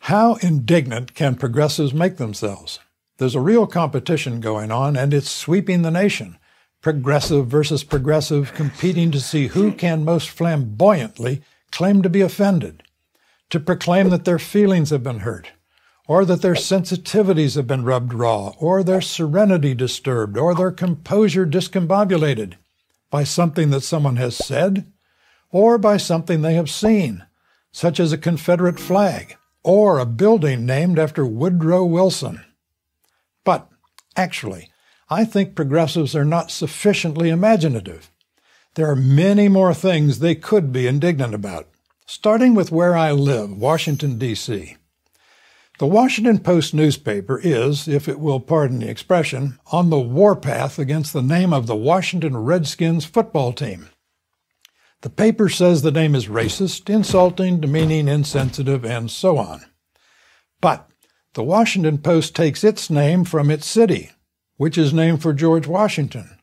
How indignant can progressives make themselves? There's a real competition going on, and it's sweeping the nation. Progressive versus progressive, competing to see who can most flamboyantly claim to be offended, to proclaim that their feelings have been hurt, or that their sensitivities have been rubbed raw, or their serenity disturbed, or their composure discombobulated by something that someone has said, or by something they have seen, such as a Confederate flag, or a building named after Woodrow Wilson. But, actually, I think progressives are not sufficiently imaginative. There are many more things they could be indignant about, starting with where I live, Washington, D.C. The Washington Post newspaper is, if it will pardon the expression, on the warpath against the name of the Washington Redskins football team. The paper says the name is racist, insulting, demeaning, insensitive, and so on. But the Washington Post takes its name from its city, which is named for George Washington,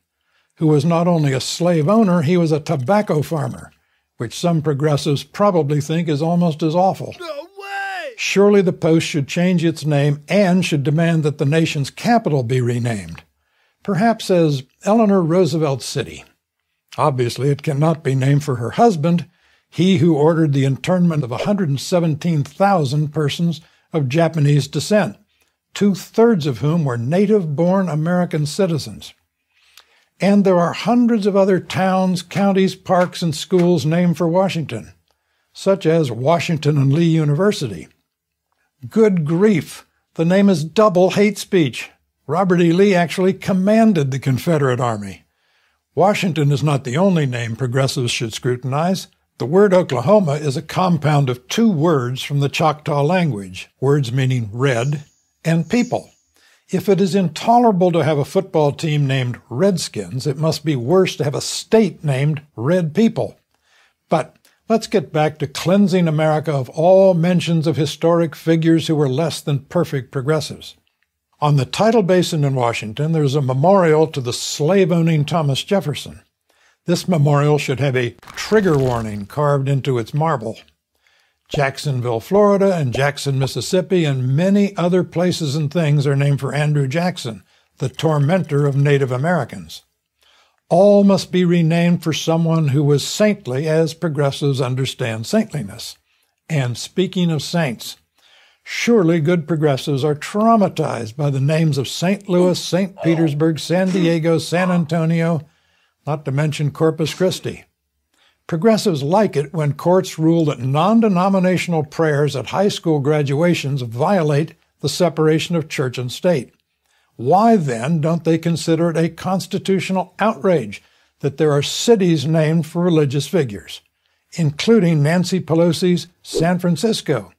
who was not only a slave owner, he was a tobacco farmer, which some progressives probably think is almost as awful. No way! Surely the Post should change its name and should demand that the nation's capital be renamed, perhaps as Eleanor Roosevelt City. Obviously, it cannot be named for her husband, he who ordered the internment of 117,000 persons of Japanese descent, 2/3 of whom were native-born American citizens. And there are hundreds of other towns, counties, parks, and schools named for Washington, such as Washington and Lee University. Good grief, the name is double hate speech. Robert E. Lee actually commanded the Confederate Army. Washington is not the only name progressives should scrutinize. The word Oklahoma is a compound of two words from the Choctaw language, words meaning red and people. If it is intolerable to have a football team named Redskins, it must be worse to have a state named Red People. But let's get back to cleansing America of all mentions of historic figures who were less than perfect progressives. On the tidal basin in Washington, there's a memorial to the slave-owning Thomas Jefferson. This memorial should have a trigger warning carved into its marble. Jacksonville, Florida, and Jackson, Mississippi, and many other places and things are named for Andrew Jackson, the tormentor of Native Americans. All must be renamed for someone who was saintly as progressives understand saintliness. And speaking of saints, surely good progressives are traumatized by the names of St. Louis, St. Petersburg, San Diego, San Antonio, not to mention Corpus Christi. Progressives like it when courts rule that non-denominational prayers at high school graduations violate the separation of church and state. Why then don't they consider it a constitutional outrage that there are cities named for religious figures, including Nancy Pelosi's San Francisco?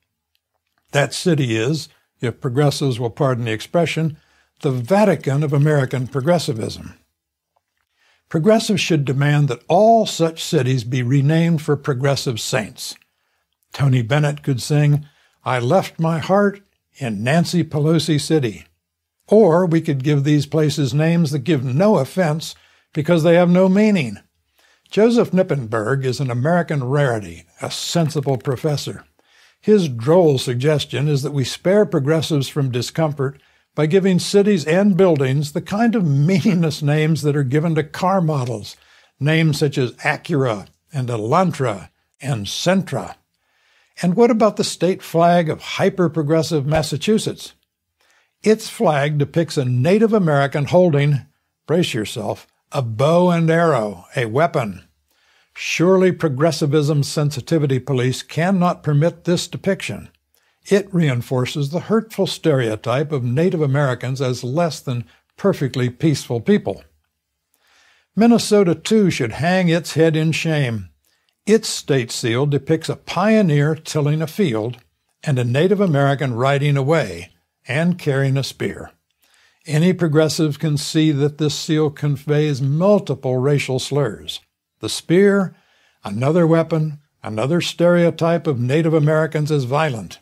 That city is, if progressives will pardon the expression, the Vatican of American progressivism. Progressives should demand that all such cities be renamed for progressive saints. Tony Bennett could sing, "I left my heart in Nancy Pelosi City." Or we could give these places names that give no offense because they have no meaning. Joseph Nippenberg is an American rarity, a sensible professor. His droll suggestion is that we spare progressives from discomfort by giving cities and buildings the kind of meaningless names that are given to car models, names such as Acura and Elantra and Sentra. And what about the state flag of hyper-progressive Massachusetts? Its flag depicts a Native American holding, brace yourself, a bow and arrow, a weapon. Surely progressivism's sensitivity police cannot permit this depiction. It reinforces the hurtful stereotype of Native Americans as less than perfectly peaceful people. Minnesota, too, should hang its head in shame. Its state seal depicts a pioneer tilling a field and a Native American riding away and carrying a spear. Any progressive can see that this seal conveys multiple racial slurs. The spear, another weapon, another stereotype of Native Americans as violent.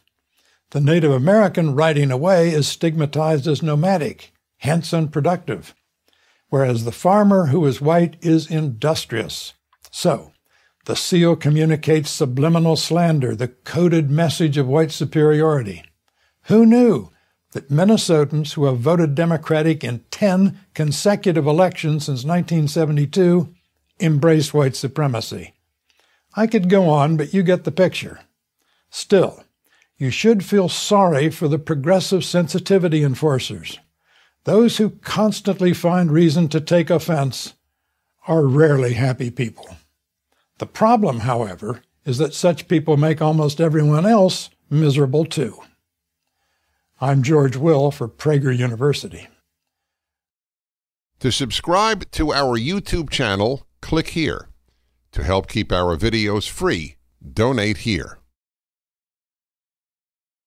The Native American riding away is stigmatized as nomadic, hence unproductive, whereas the farmer who is white is industrious. So, the seal communicates subliminal slander, the coded message of white superiority. Who knew that Minnesotans who have voted Democratic in 10 consecutive elections since 1972 embrace white supremacy? I could go on, but you get the picture. Still, you should feel sorry for the progressive sensitivity enforcers. Those who constantly find reason to take offense are rarely happy people. The problem, however, is that such people make almost everyone else miserable too. I'm George Will for Prager University. To subscribe to our YouTube channel, click here. To help keep our videos free, donate here.